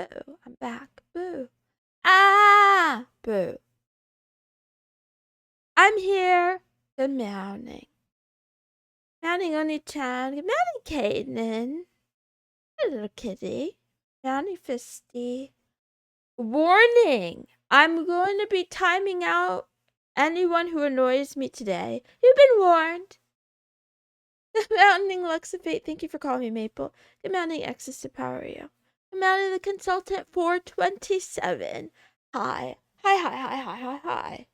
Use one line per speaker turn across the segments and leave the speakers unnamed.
Boo. I'm back. Boo. Ah! Boo. I'm here. Good morning. Morning, Oni-chan. Good morning, Kaden. Hey, little kitty. Morning, Fisty. Warning! I'm going to be timing out anyone who annoys me today. You've been warned. Good morning, Luxafate. Thank you for calling me Maple. Good morning, Exes to Power You. Good morning, the consultant 427. Hi. Hi.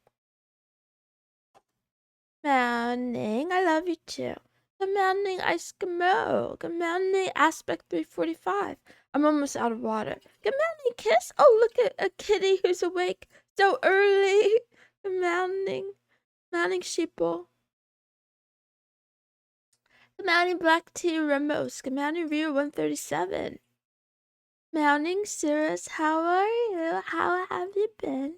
Morning. I love you too. Good morning, Eskimo. Good morning, Aspect 345. I'm almost out of water. Good morning, Kiss. Oh, look at a kitty who's awake so early. Good morning. Morning, Sheeple. Good morning, Black Tea Ramos. Good morning, Rio 137. Morning, Cirrus. How are you? How have you been?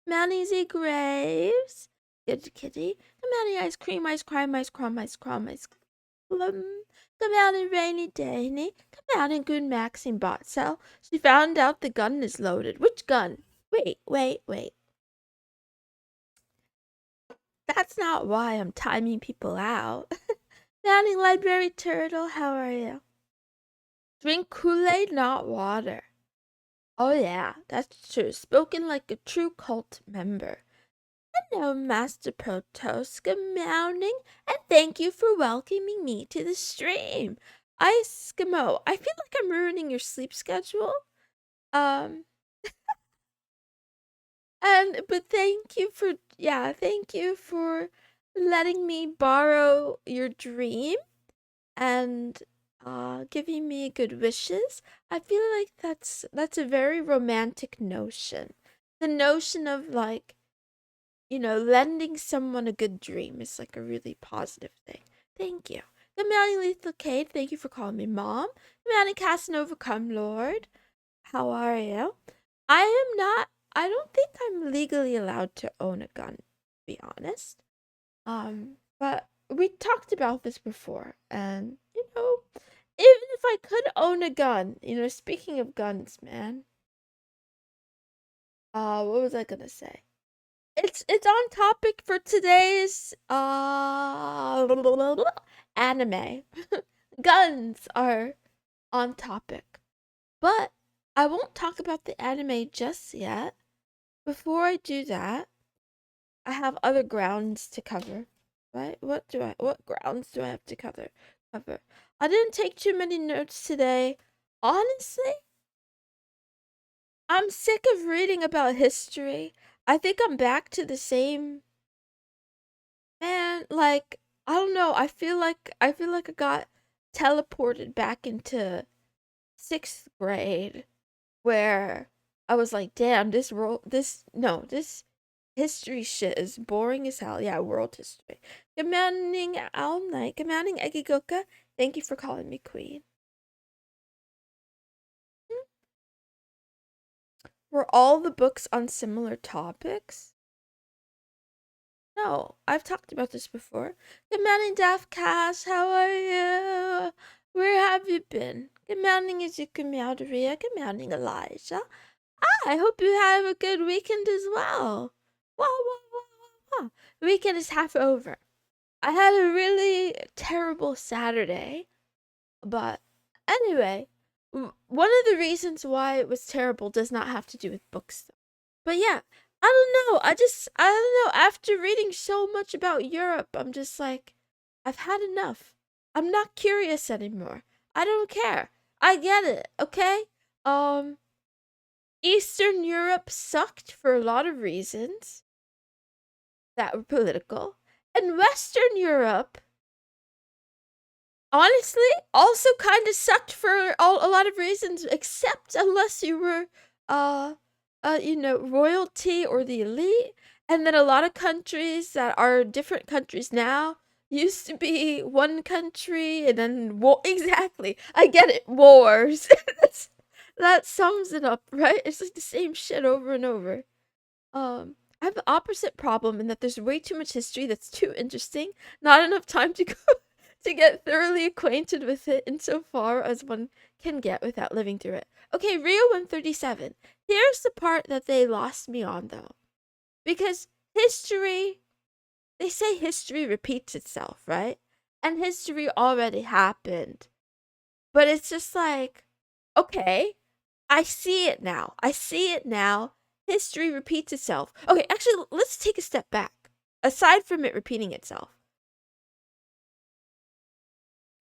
Morning, Z Graves. Good kitty. Good morning, Ice Cream, Ice Crime, Ice Crumb, Ice Crumb, Ice Crumb. Good morning, Rainy Danny. Good morning, Good Maxine Botcell. She found out the gun is loaded. Which gun? Wait. That's not why I'm timing people out. Morning, Library Turtle. How are you? Drink Kool-Aid, not water. Oh yeah, that's true. Spoken like a true cult member. Hello, Master Protos. Good morning, and thank you for welcoming me to the stream. Eskimo, I feel like I'm ruining your sleep schedule. But thank you for letting me borrow your dream and giving me good wishes. I feel like that's a very romantic notion. The notion of like, lending someone a good dream is like a really positive thing. Thank you. Good morning, Lethal Kate. Thank you for calling me Mom. Good morning, Casanova Come Lord. How are you? I don't think I'm legally allowed to own a gun, to be honest. But we talked about this before, and even if I could own a gun, speaking of guns, man. What was I gonna say? It's on topic for today's anime. Guns are on topic. But I won't talk about the anime just yet. Before I do that, I have other grounds to cover. Right? What grounds do I have to cover? I didn't take too many notes today. Honestly, I'm sick of reading about history. I think I'm back to the same. Man, like, I don't know. I feel like I got teleported back into 6th grade where I was like, "Damn, this history shit is boring as hell." Yeah, world history. Good morning, all night. Good morning, Egigoka. Thank you for calling me queen. Were all the books on similar topics? No, I've talked about this before. Good morning, Daft Cass. How are you? Where have you been? Good morning, Izuku Meowderia. Good morning, Elijah. I hope you have a good weekend as well. Wow. The weekend is half over. I had a really terrible Saturday, but anyway, one of the reasons why it was terrible does not have to do with books, though. But yeah, I don't know. I don't know. After reading so much about Europe, I'm just like, I've had enough. I'm not curious anymore. I don't care. I get it, okay? Eastern Europe sucked for a lot of reasons that were political. And Western Europe, honestly, also kind of sucked for a lot of reasons, except unless you were, royalty or the elite. And then a lot of countries that are different countries now used to be one country, and then exactly. I get it. Wars. That sums it up, right? It's like the same shit over and over. I have the opposite problem in that there's way too much history that's too interesting, not enough time to go to get thoroughly acquainted with it insofar as one can get without living through it. Okay, Rio 137. Here's the part that they lost me on though. Because history, they say history repeats itself, right? And history already happened. But it's just like, okay, I see it now. I see it now. History repeats itself. Okay, actually, let's take a step back. Aside from it repeating itself,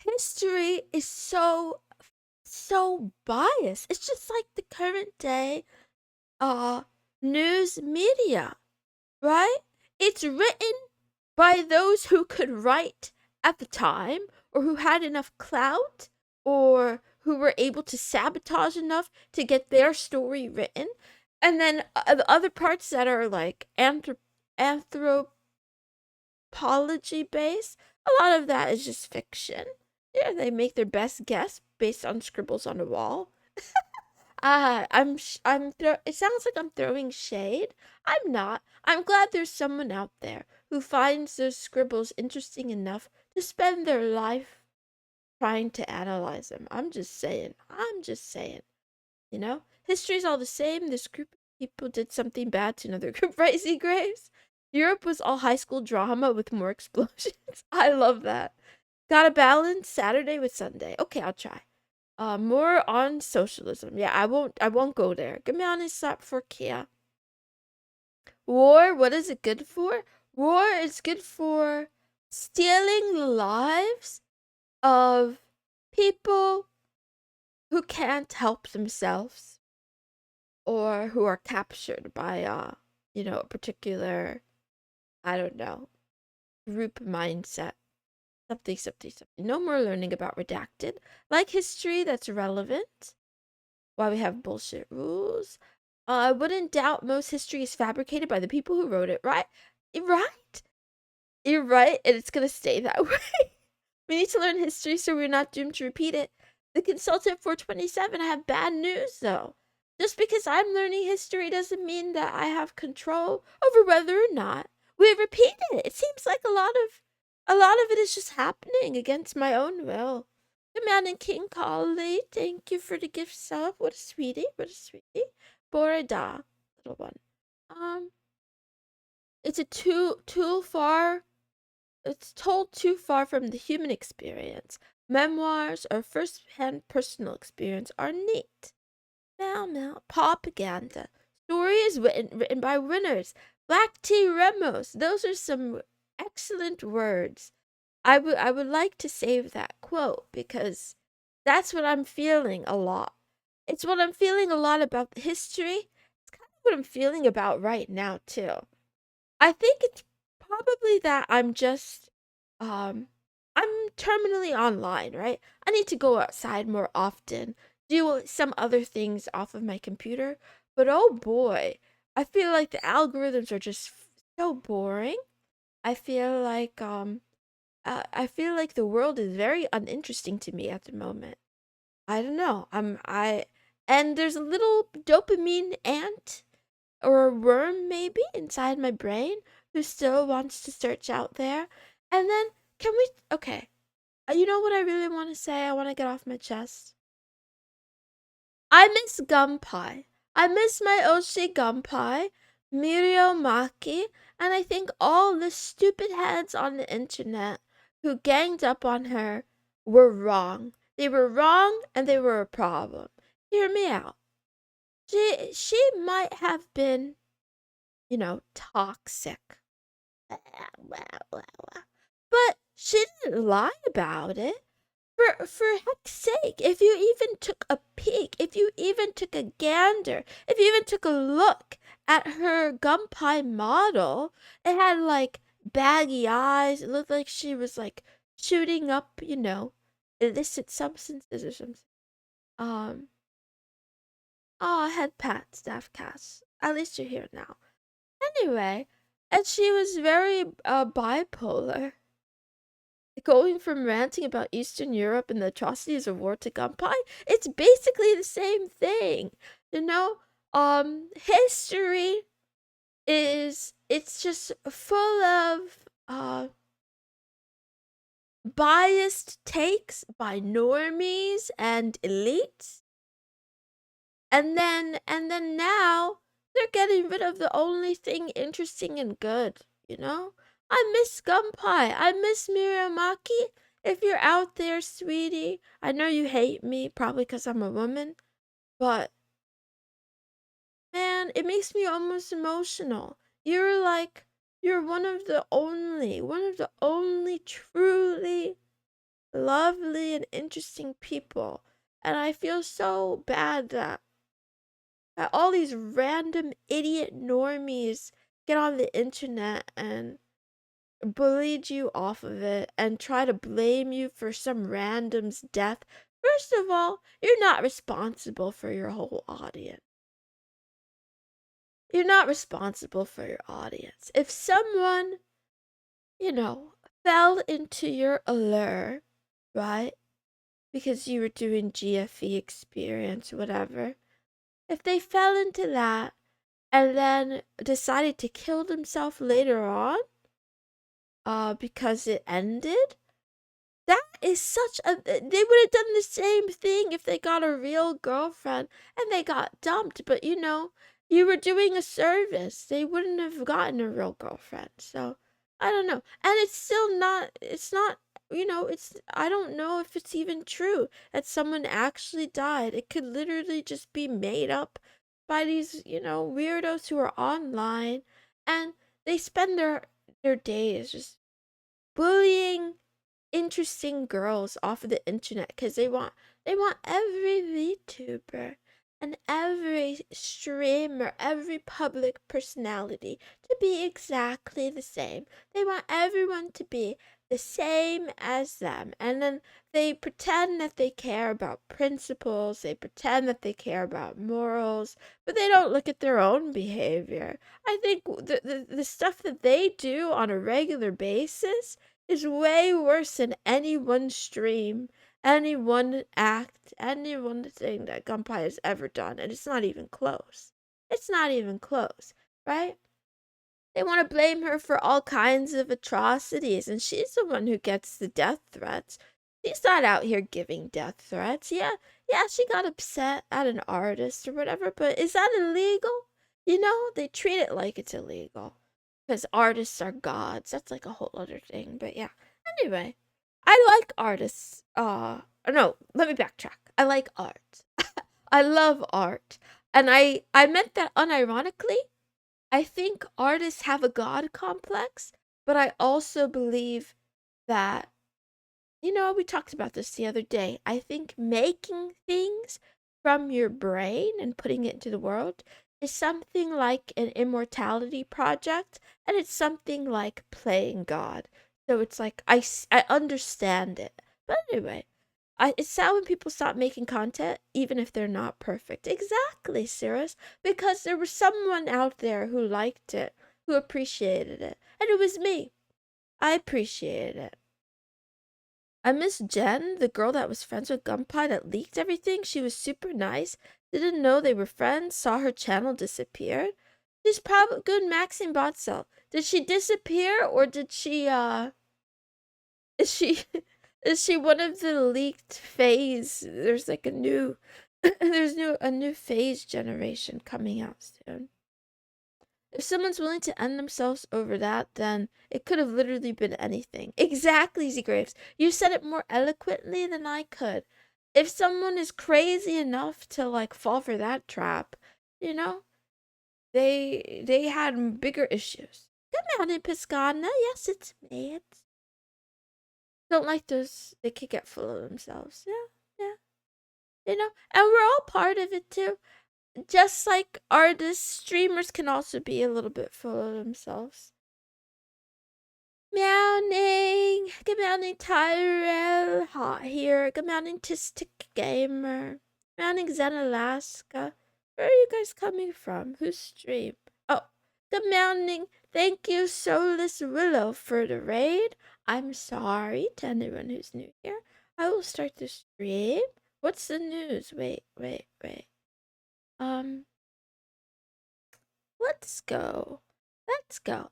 history is so biased. It's just like the current day uh news media, right? It's written by those who could write at the time, or who had enough clout, or who were able to sabotage enough to get their story written. And then the other parts that are like anthropology based, a lot of that is just fiction. Yeah, they make their best guess based on scribbles on a wall. It sounds like I'm throwing shade. I'm not. I'm glad there's someone out there who finds those scribbles interesting enough to spend their life trying to analyze them. I'm just saying. I'm just saying. You know? History's all the same. This group of people did something bad to another group, right, Z Graves? Europe was all high school drama with more explosions. I love that. Gotta balance Saturday with Sunday. Okay, I'll try. More on socialism. Yeah, I won't go there. Gumpai stop for Kia. War, what is it good for? War is good for stealing the lives of people who can't help themselves, or who are captured by a particular, I don't know, group mindset. Something, something, something. No more learning about redacted. Like history that's relevant. Why we have bullshit rules. I wouldn't doubt most history is fabricated by the people who wrote it, right? Right? You're right, and it's gonna stay that way. We need to learn history so we're not doomed to repeat it. The consultant 427, I have bad news though. Just because I'm learning history doesn't mean that I have control over whether or not we repeat it. It seems like a lot of it is just happening against my own will. Command and King Kali, thank you for the gift sub. What a sweetie, what a sweetie. Borada, little one. It's a too far. It's told too far from the human experience. Memoirs or first-hand personal experience are neat. Meow meow. Propaganda. Stories written by winners. Black tea remos. Those are some excellent words. I would like to save that quote because that's what I'm feeling a lot. It's what I'm feeling a lot about history. It's kind of what I'm feeling about right now too. I think it's probably that um I'm terminally online, right? I need to go outside more often, do some other things off of my computer. But oh boy, I feel like the algorithms are just so boring. I feel like the world is very uninteresting to me at the moment. I don't know. And there's a little dopamine ant or a worm maybe inside my brain who still wants to search out there. And then can we okay. You know what I really want to say? I want to get off my chest. I miss gumpai. I miss my oshi gumpai, Miryo Maki, and I think all the stupid heads on the internet who ganged up on her were wrong. They were wrong and they were a problem. Hear me out. She might have been, toxic. But she didn't lie about it. For heck's sake, if you even took a peek, if you even took a gander, if you even took a look at her gumpai model, it had like baggy eyes. It looked like she was like shooting up, illicit substances or something. Um, head pat, staff cast. At least you're here now. Anyway, and she was very bipolar, going from ranting about Eastern Europe and the atrocities of war to gunpie. It's basically the same thing. You know, history it's just full of biased takes by normies and elites. And then now they're getting rid of the only thing interesting and good, you know? I miss Gumpai. I miss Miryo Maki. If you're out there, sweetie, I know you hate me, probably because I'm a woman, but man, it makes me almost emotional. You're one of the only truly lovely and interesting people. And I feel so bad that all these random idiot normies get on the internet and bullied you off of it and try to blame you for some random's death. First of all, you're not responsible for your whole audience. You're not responsible for your audience. If someone, fell into your allure, right? Because you were doing GFE experience, whatever. If they fell into that and then decided to kill themselves later on, because it ended, that is such a. They would have done the same thing if they got a real girlfriend and they got dumped. But you were doing a service. They wouldn't have gotten a real girlfriend. So I don't know. And it's still not. It's not. It's. I don't know if it's even true that someone actually died. It could literally just be made up by these weirdos who are online, and they spend their days just bullying interesting girls off of the internet because they want every VTuber and every streamer, every public personality to be exactly the same. They want everyone to be the same as them. And then they pretend that they care about principles, they pretend that they care about morals, but they don't look at their own behavior. I think the stuff that they do on a regular basis is way worse than any one stream, any one act, any one thing that Gunpei has ever done, and it's not even close. It's not even close, right? They want to blame her for all kinds of atrocities, and she's the one who gets the death threats. She's not out here giving death threats. Yeah, she got upset at an artist or whatever, but is that illegal? They treat it like it's illegal because artists are gods. That's like a whole other thing. But yeah. Anyway, I like artists. No, let me backtrack. I like art. I love art. And I meant that unironically. I think artists have a god complex, but I also believe that we talked about this the other day. I think making things from your brain and putting it into the world is something like an immortality project, and it's something like playing God. So it's like I understand it. But anyway, it's sad when people stop making content, even if they're not perfect. Exactly, Cirrus. Because there was someone out there who liked it, who appreciated it. And it was me. I appreciated it. I miss Jen, the girl that was friends with Gunpei that leaked everything. She was super nice. Didn't know they were friends. Saw her channel disappeared. She's probably good Maxine Botzel. Did she disappear or did she is she is she one of the leaked phase? There's like a new a new phase generation coming out soon. If someone's willing to end themselves over that, then it could have literally been anything. Exactly, Z Graves. You said it more eloquently than I could. If someone is crazy enough to like fall for that trap, you know, they had bigger issues. Good morning, Piscana. Yes, it's me. It's don't like those. They could get full of themselves. Yeah. And we're all part of it too. Just like artists, streamers can also be a little bit full of themselves. Meowning! Good morning, Tyrell. Hot here. Good morning, Tistic Gamer. Meowning, Zen Alaska. Where are you guys coming from? Whose stream? Oh, good morning. Thank you, Soulless Willow, for the raid. I'm sorry to anyone who's new here. I will start the stream. What's the news? Wait. Let's go.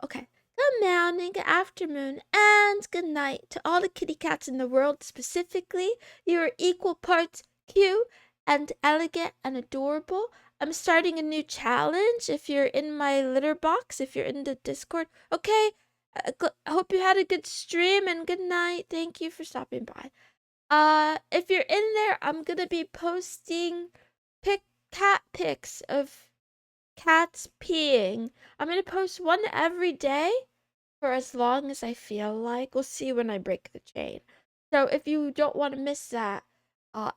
Okay. Good morning, good afternoon, and good night to all the kitty cats in the world. Specifically, you are equal parts Q and elegant and adorable. I'm starting a new challenge. If you're in my litter box, if you're in the Discord, okay. I hope you had a good stream and good night. Thank you for stopping by. If you're in there, I'm gonna be posting cat pics of cats peeing. I'm gonna post one every day for as long as I feel like. We'll see when I break the chain. So if you don't want to miss that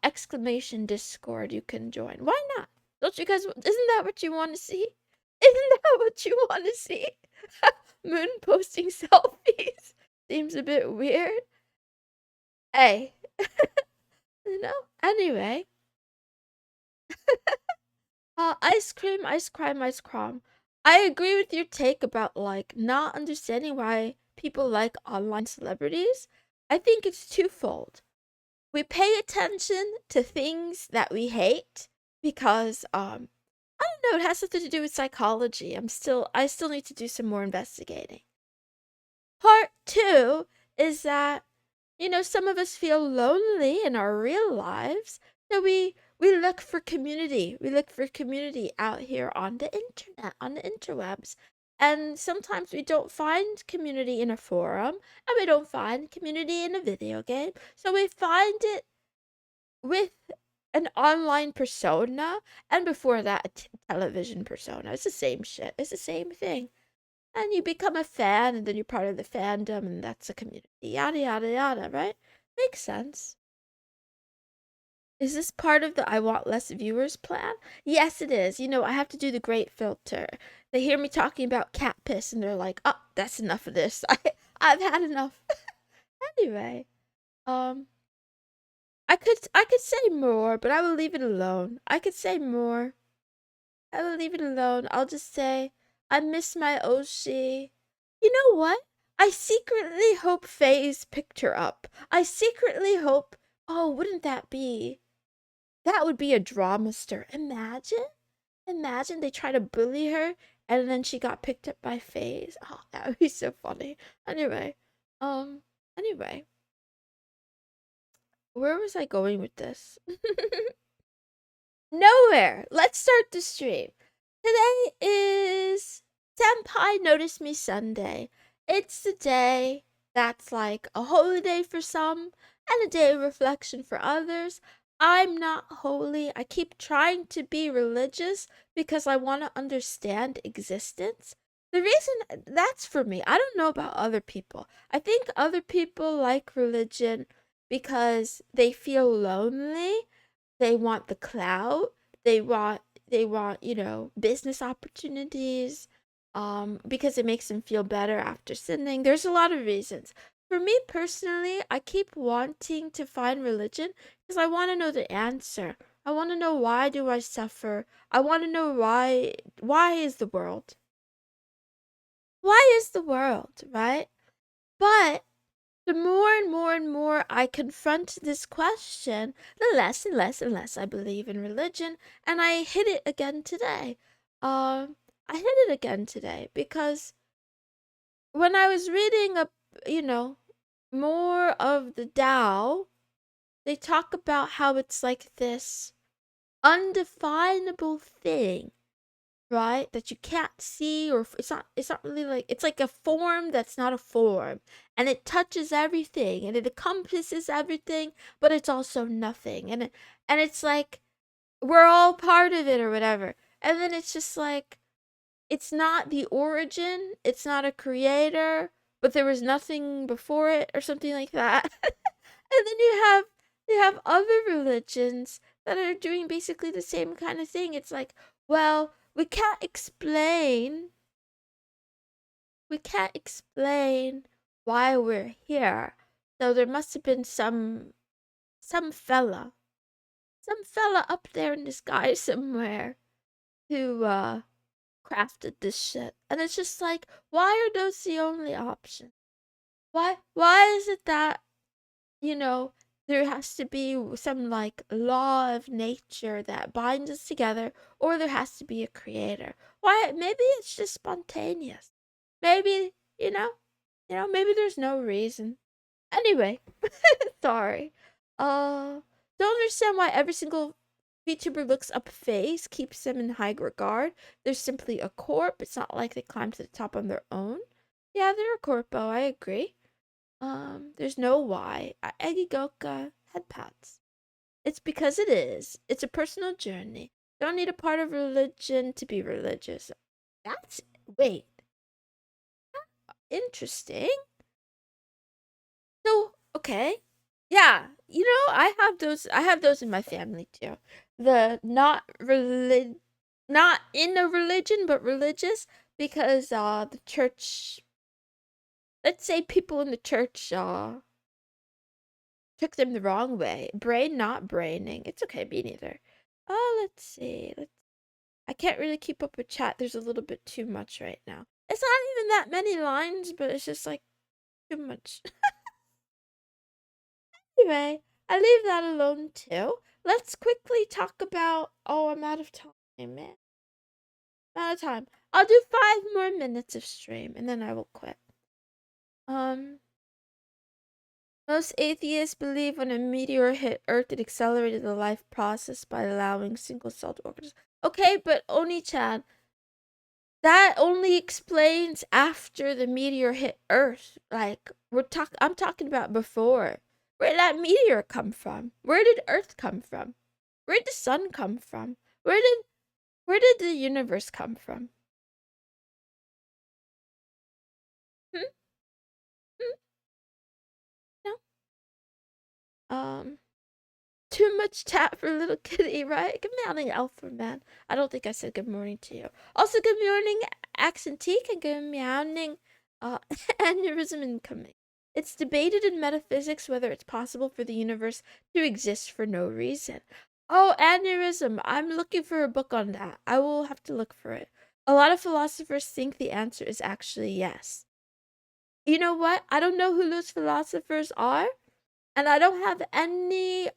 exclamation Discord, you can join. Why not? Don't you guys? Isn't that what you want to see? Isn't that what you want to see? Moon posting selfies seems a bit weird. Hey, you know. Anyway, ice cream, ice cream, ice cream. I agree with your take about like not understanding why people like online celebrities. I think it's twofold. We pay attention to things that we hate because I don't know, it has something to do with psychology. I still need to do some more investigating. Part 2 is that some of us feel lonely in our real lives, so we look for community. We look for community out here on the internet, on the interwebs. And sometimes we don't find community in a forum, and we don't find community in a video game. So we find it with an online persona, and before that, a television persona. It's the same shit. It's the same thing. And you become a fan, and then you're part of the fandom, and that's a community. Yada, yada, yada, right? Makes sense. Is this part of the I want less viewers plan? Yes, it is. I have to do the great filter. They hear me talking about cat piss, and they're like, oh, that's enough of this. I've had enough. Anyway, um, I could say more, but I will leave it alone. I could say more. I will leave it alone. I'll just say I miss my oshi. You know what? I secretly hope FaZe picked her up. I secretly hope. Oh, wouldn't that be? That would be a drama stir. Imagine they try to bully her and then she got picked up by FaZe. Oh, that would be so funny. Anyway, um, anyway, where was I going with this? Nowhere. Let's start the stream. Today is Senpai Notice Me Sunday. It's the day that's like a holiday for some and a day of reflection for others. I'm not holy. I keep trying to be religious because I want to understand existence. The reason that's for me, I don't know about other people. I think other people like religion because they feel lonely, they want the clout, they want business opportunities, because it makes them feel better after sinning. There's a lot of reasons. For me personally, I keep wanting to find religion because I want to know the answer. I want to know, why do I suffer? I want to know why is the world? Why is the world, right? But the more and more and more I confront this question, the less and less and less I believe in religion. And I hit it again today. I hit it again today because when I was reading up, more of the Tao, they talk about how it's like this undefinable thing, right? That you can't see, or it's not really like, it's like a form that's not a form, and it touches everything and it encompasses everything, but it's also nothing. And it's like we're all part of it or whatever. And then it's just like it's not the origin, it's not a creator, but there was nothing before it or something like that. And then you have other religions that are doing basically the same kind of thing. It's like, well, we can't explain why we're here. So there must have been some fella, some fella up there in the sky somewhere who crafted this shit. And it's just like, why are those the only option? Why is it that, you know, there has to be some like law of nature that binds us together, or there has to be a creator? Why? Maybe it's just spontaneous. Maybe, maybe there's no reason. Anyway, sorry. Don't understand why every single VTuber looks up face, keeps them in high regard. They're simply a corp. It's not like they climb to the top on their own. Yeah, they're a corpo. I agree. There's no why. Egigoka head pats. It's because it is. It's a personal journey. Don't need a part of religion to be religious. That's wait. Interesting. So, okay. Yeah, I have those in my family too. The not in a religion but religious because the church, let's say people in the church took them the wrong way. Brain not braining. It's okay, me neither. Let's see. I can't really keep up with chat. There's a little bit too much right now. It's not even that many lines, but it's just like too much. Anyway, I leave that alone too. Let's quickly talk about. Oh, I'm out of time, man. I'm out of time. I'll do 5 more minutes of stream and then I will quit. Most atheists believe when a meteor hit Earth, it accelerated the life process by allowing single-celled organisms. Okay, but Oni-chan, that only explains after the meteor hit Earth. Like I'm talking about before. Where did that meteor come from? Where did Earth come from? Where did the sun come from? Where did the universe come from? Hmm? Hmm? No. Too much chat for little kitty, right? Good morning, Alpha Man. I don't think I said good morning to you. Also, good morning, Accentique, and good morning, aneurysm incoming. It's debated in metaphysics whether it's possible for the universe to exist for no reason. Oh, aneurysm. I'm looking for a book on that. I will have to look for it. A lot of philosophers think the answer is actually yes. You know what? I don't know who those philosophers are. And I don't have any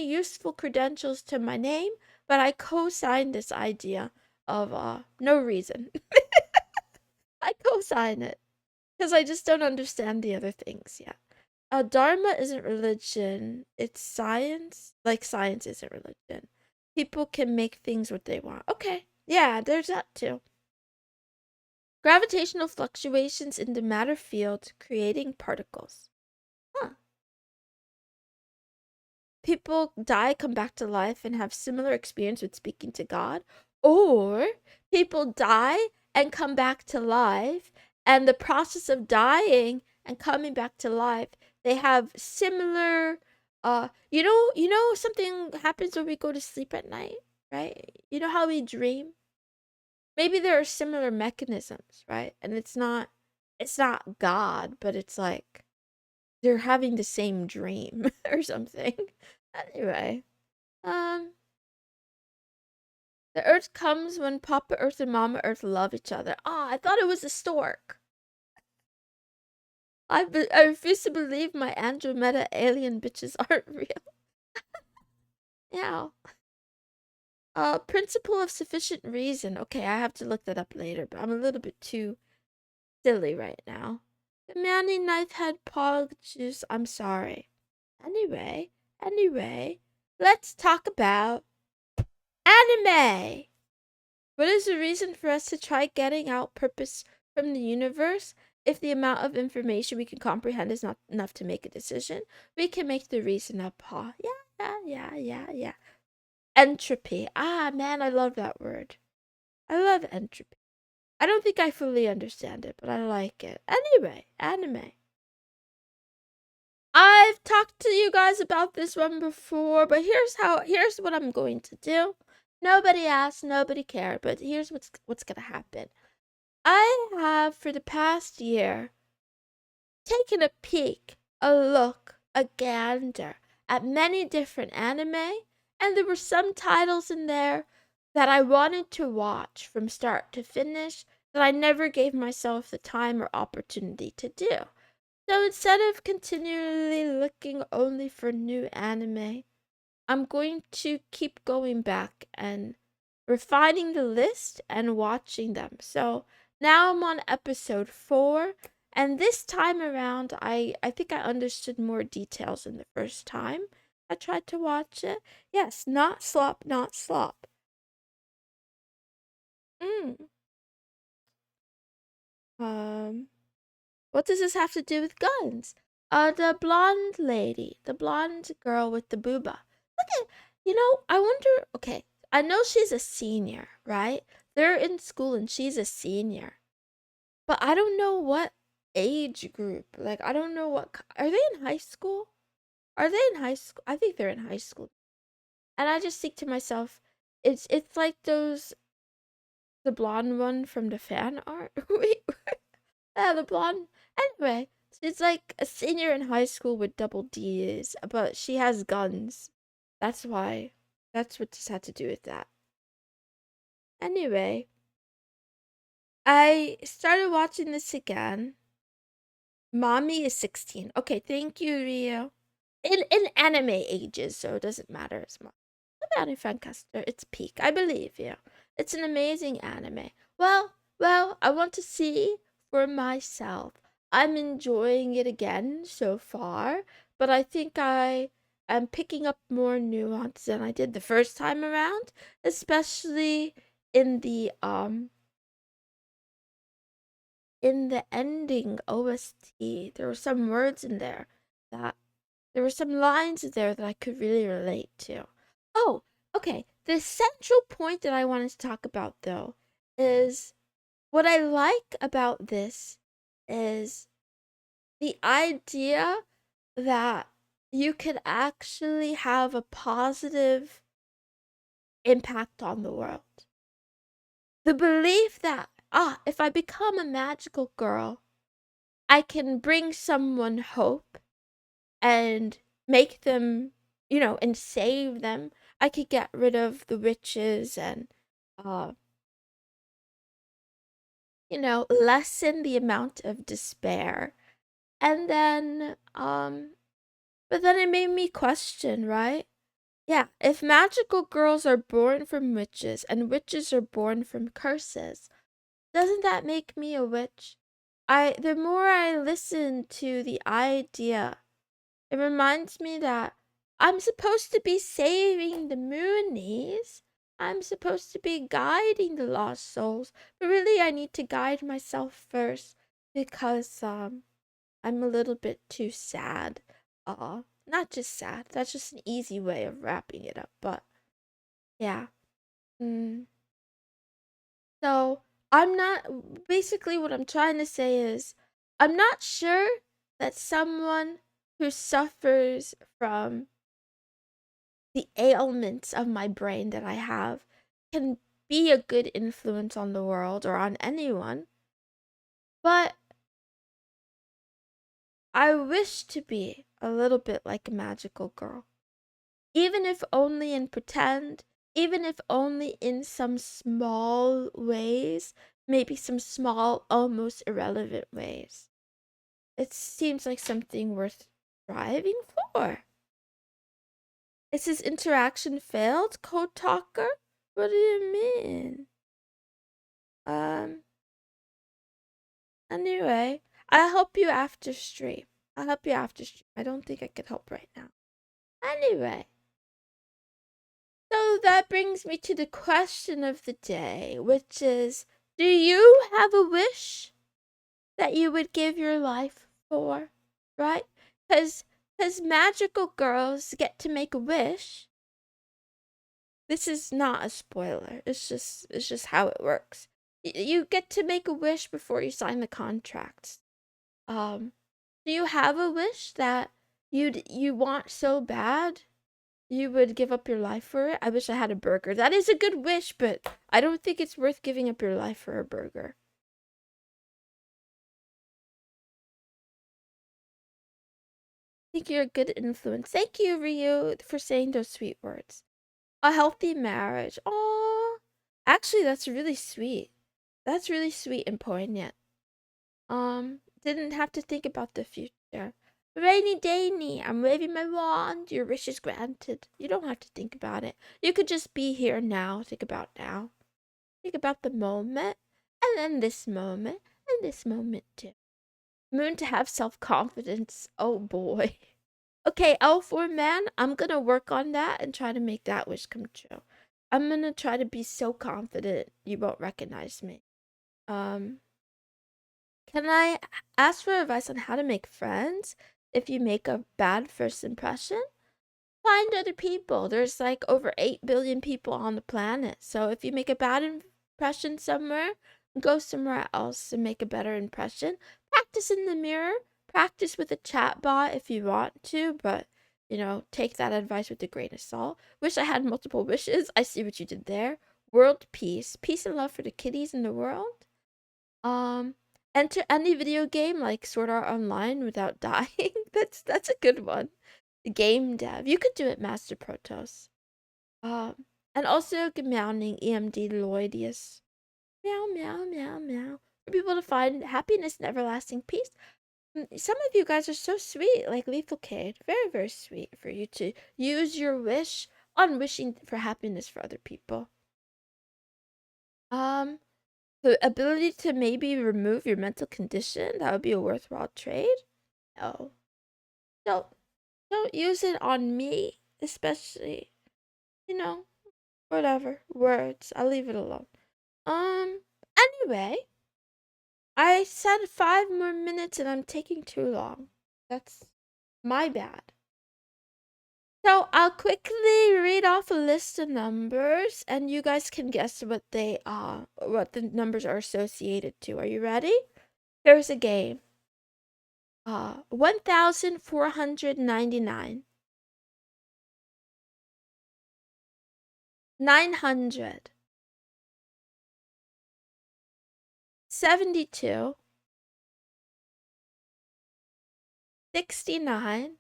useful credentials to my name, but I co-sign this idea of no reason. I co-sign it because I just don't understand the other things yet. Dharma isn't religion, it's science. Like science isn't religion. People can make things what they want. Okay, yeah, there's that too. Gravitational fluctuations in the matter field creating particles. Huh. People die, come back to life, and have similar experience with speaking to God, or people die and come back to life, and the process of dying and coming back to life, they have similar. Something happens when we go to sleep at night, right? You know how we dream. Maybe there are similar mechanisms, right? And it's not God, but it's like they're having the same dream or something. Anyway, um, the Earth comes when Papa Earth and Mama Earth love each other. Ah, I thought it was a stork. I refuse to believe my Andromeda alien bitches aren't real. Yeah. Principle of sufficient reason. Okay, I have to look that up later, but I'm a little bit too silly right now. The Manny Knife Head Pog Juice. I'm sorry. Anyway, let's talk about anime. What is the reason for us to try getting out purpose from the universe? If the amount of information we can comprehend is not enough to make a decision, we can make the reason up, huh? Yeah. Entropy. Ah, man, I love that word. I love entropy. I don't think I fully understand it, but I like it. Anyway, anime. I've talked to you guys about this one before, but here's what I'm going to do. Nobody asked, nobody cared, but here's what's gonna happen. I have for the past year taken a peek, a look, a gander at many different anime, and there were some titles in there that I wanted to watch from start to finish that I never gave myself the time or opportunity to do. So instead of continually looking only for new anime, I'm going to keep going back and refining the list and watching them. So now I'm on episode 4, and this time around, I think I understood more details than the first time. I tried to watch it. Yes, not slop, not slop. Mm. Um, what does this have to do with guns? The blonde lady, the blonde girl with the booba. Look at, I wonder, okay, I know she's a senior, right? They're in school and she's a senior. But I don't know what age group. Like, I don't know are they in high school? Are they in high school? I think they're in high school. And I just think to myself, it's like the blonde one from the fan art. Wait, yeah, the blonde. Anyway, she's like a senior in high school with double D's, but she has guns. That's why. That's what this had to do with that. Anyway, I started watching this again. Mommy is 16. Okay, thank you, Rio. In anime ages, so it doesn't matter as much. About Fancaster, it's peak. I believe you. It's an amazing anime. Well, I want to see for myself. I'm enjoying it again so far, but I think I am picking up more nuance than I did the first time around, especially in the ending OST. There were some words in there that there were some lines in there that I could really relate to. Oh, okay. The central point that I wanted to talk about though is what I like about this is the idea that you could actually have a positive impact on the world. The belief that, if I become a magical girl, I can bring someone hope and make them, and save them. I could get rid of the witches and, uh, lessen the amount of despair. And then, but then it made me question, right? Yeah, if magical girls are born from witches and witches are born from curses, doesn't that make me a witch? The more I listen to the idea, it reminds me that I'm supposed to be saving the Moonies. I'm supposed to be guiding the lost souls. But really, I need to guide myself first because I'm a little bit too sad. Not just sad. That's just an easy way of wrapping it up. But yeah. Mm. So I'm not. Basically, what I'm trying to say is, I'm not sure that someone who suffers from the ailments of my brain that I have can be a good influence on the world or on anyone. But I wish to be a little bit like a magical girl. Even if only in pretend, even if only in some small ways, maybe some small, almost irrelevant ways. It seems like something worth striving for. Is his interaction failed, Code Talker? What do you mean? Um, Anyway, I'll help you after stream. I'll help you after stream. I don't think I can help right now. Anyway, so that brings me to the question of the day, which is, do you have a wish that you would give your life for? Right? Because magical girls get to make a wish. This is not a spoiler. It's just how it works. You get to make a wish before you sign the contract. Um, do you have a wish that you want so bad you would give up your life for it? I wish I had a burger. That is a good wish, but I don't think it's worth giving up your life for a burger. I think you're a good influence. Thank you, Ryu, for saying those sweet words. A healthy marriage. Aww. Actually, that's really sweet. That's really sweet and poignant. Didn't have to think about the future. Rainy Daney, I'm waving my wand. Your wish is granted. You don't have to think about it. You could just be here now. Think about now. Think about the moment, and then this moment, and this moment too. Moon to have self confidence. Oh boy. Okay, L4 man, I'm gonna work on that and try to make that wish come true. I'm gonna try to be so confident you won't recognize me. Um, can I ask for advice on how to make friends if you make a bad first impression? Find other people. There's like over 8 billion people on the planet. So if you make a bad impression somewhere, go somewhere else and make a better impression. Practice in the mirror. Practice with a chat bot if you want to, but take that advice with a grain of salt. Wish I had multiple wishes. I see what you did there. World peace. Peace and love for the kitties in the world. Um, enter any video game like Sword Art Online without dying. That's a good one. Game dev. You could do it, Master Protos. And also good meowing, EMD Lloydius. Meow, meow, meow, meow. For people to find happiness and everlasting peace. Some of you guys are so sweet, like Lethal Cade. Very, very sweet for you to use your wish on wishing for happiness for other people. The ability to maybe remove your mental condition, that would be a worthwhile trade. No. Don't use it on me, especially, whatever. Words. I'll leave it alone. Anyway, I said 5 more minutes and I'm taking too long. That's my bad. So I'll quickly read off a list of numbers and you guys can guess what what the numbers are associated to. Are you ready? Here's a game. 1,499. 900. 72. 69.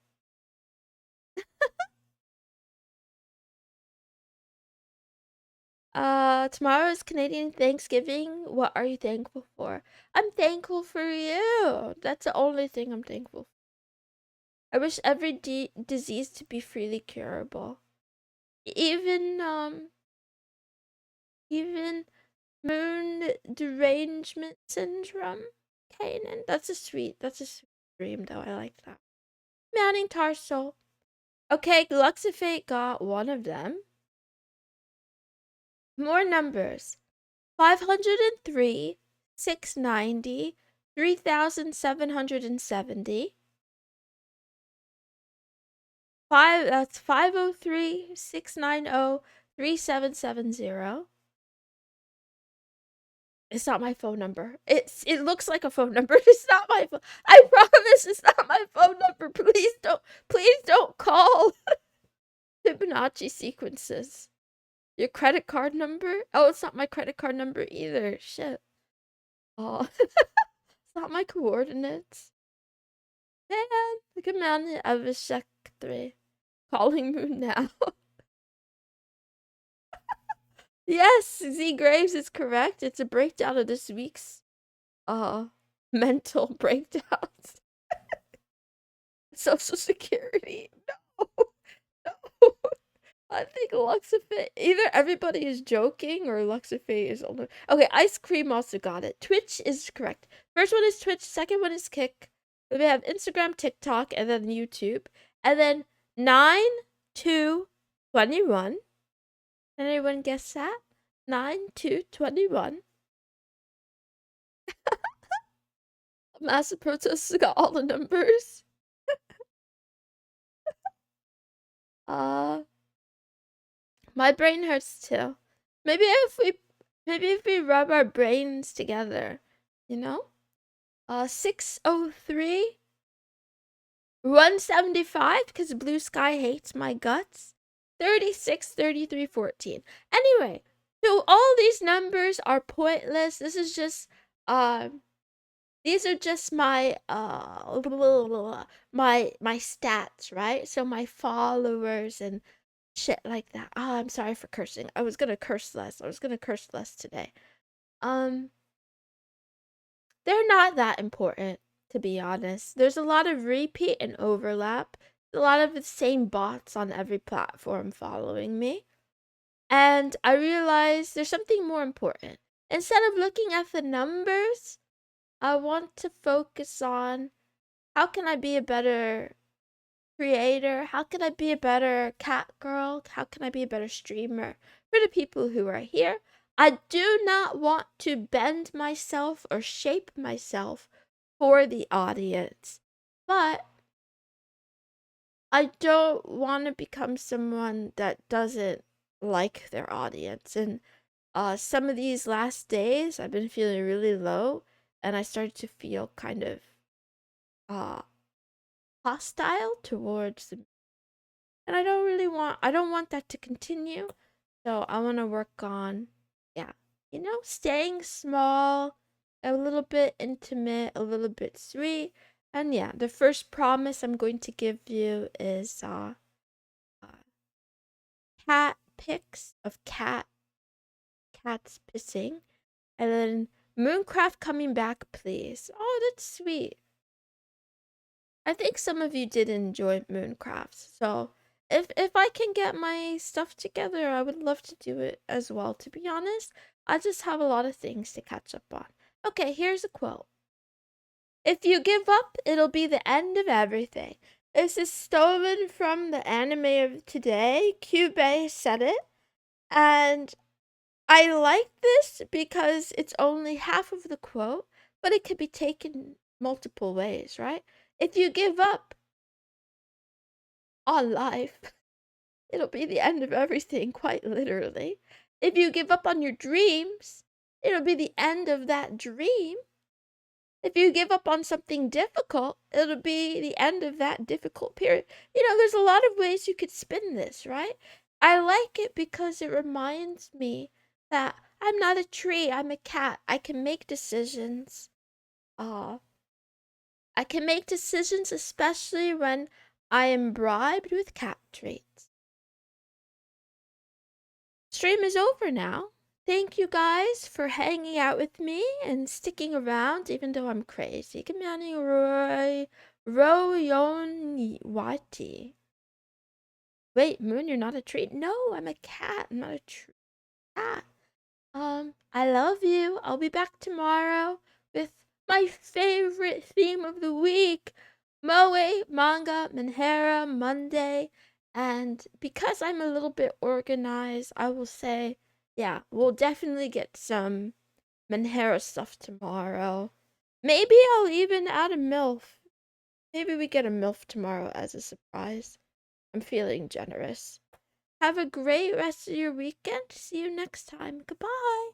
Tomorrow is Canadian Thanksgiving. What are you thankful for? I'm thankful for you. That's the only thing I'm thankful for. I wish every disease to be freely curable. Even moon derangement syndrome. Kanan. That's a sweet dream though. I like that. Manning Tarsal. Okay, Luxifate got one of them. More numbers. 503, 690, 3,770. That's 503, 690, 3770. It's not my phone number. It looks like a phone number. It's not my phone. I promise it's not my phone number. Please don't call. Fibonacci sequences. Your credit card number? Oh, it's not my credit card number either. Shit. Oh, it's not my coordinates. Man, the command of Avishek 3. Calling moon now. Yes, Z Graves is correct. It's a breakdown of this week's mental breakdowns. Social Security. No. No. I think Luxifate. Either everybody is joking or Luxifate is only. Okay, Ice Cream also got it. Twitch is correct. First one is Twitch. Second one is Kick. Then we have Instagram, TikTok, and then YouTube. And then 9 2 21. Can anyone guess that? 9 2 21. Massive Protests got all the numbers. My brain hurts too. Maybe if we rub our brains together, you know? 603, 175, because Blue Sky hates my guts. 36, 33, 14. Anyway, so all these numbers are pointless. This is just these are just my my stats, right? So my followers and shit like that. Oh, I'm sorry for cursing. I was gonna curse less. I was gonna curse less today. They're not that important, to be honest. There's a lot of repeat and overlap. A lot of the same bots on every platform following me. And I realized there's something more important. Instead of looking at the numbers, I want to focus on how can I be a better creator? How can I be a better cat girl? How can I be a better streamer for the people who are here? I do not want to bend myself or shape myself for the audience, but I don't want to become someone that doesn't like their audience. And some of these last days, I've been feeling really low, and I started to feel kind of uh hostile towards the, and I don't want that to continue. So I want to work on, yeah, staying small, a little bit intimate, a little bit sweet. And yeah, the first promise I'm going to give you is uh cat pics of cats pissing, and then Mooncraft coming back, please. Oh, that's sweet. I think some of you did enjoy Mooncraft, so if I can get my stuff together, I would love to do it as well. To be honest, I just have a lot of things to catch up on. Okay, here's a quote. If you give up, it'll be the end of everything. This is stolen from the anime of today. QOTD said it, and I like this because it's only half of the quote, but it could be taken multiple ways, right? If you give up on life, it'll be the end of everything, quite literally. If you give up on your dreams, it'll be the end of that dream. If you give up on something difficult, it'll be the end of that difficult period. There's a lot of ways you could spin this, right? I like it because it reminds me that I'm not a tree, I'm a cat. I can make decisions. Uh, I can make decisions, especially when I am bribed with cat treats. Stream is over now. Thank you guys for hanging out with me and sticking around, even though I'm crazy. Gamani Royonwati. Wait, Moon, you're not a tree? No, I'm a cat. I'm not a cat. I love you. I'll be back tomorrow with my favorite theme of the week, Moe Manga Manhera Monday. And because I'm a little bit organized, I will say, yeah, we'll definitely get some Manhera stuff tomorrow. Maybe I'll even add a MILF. Maybe we get a MILF tomorrow as a surprise. I'm feeling generous. Have a great rest of your weekend. See you next time. Goodbye.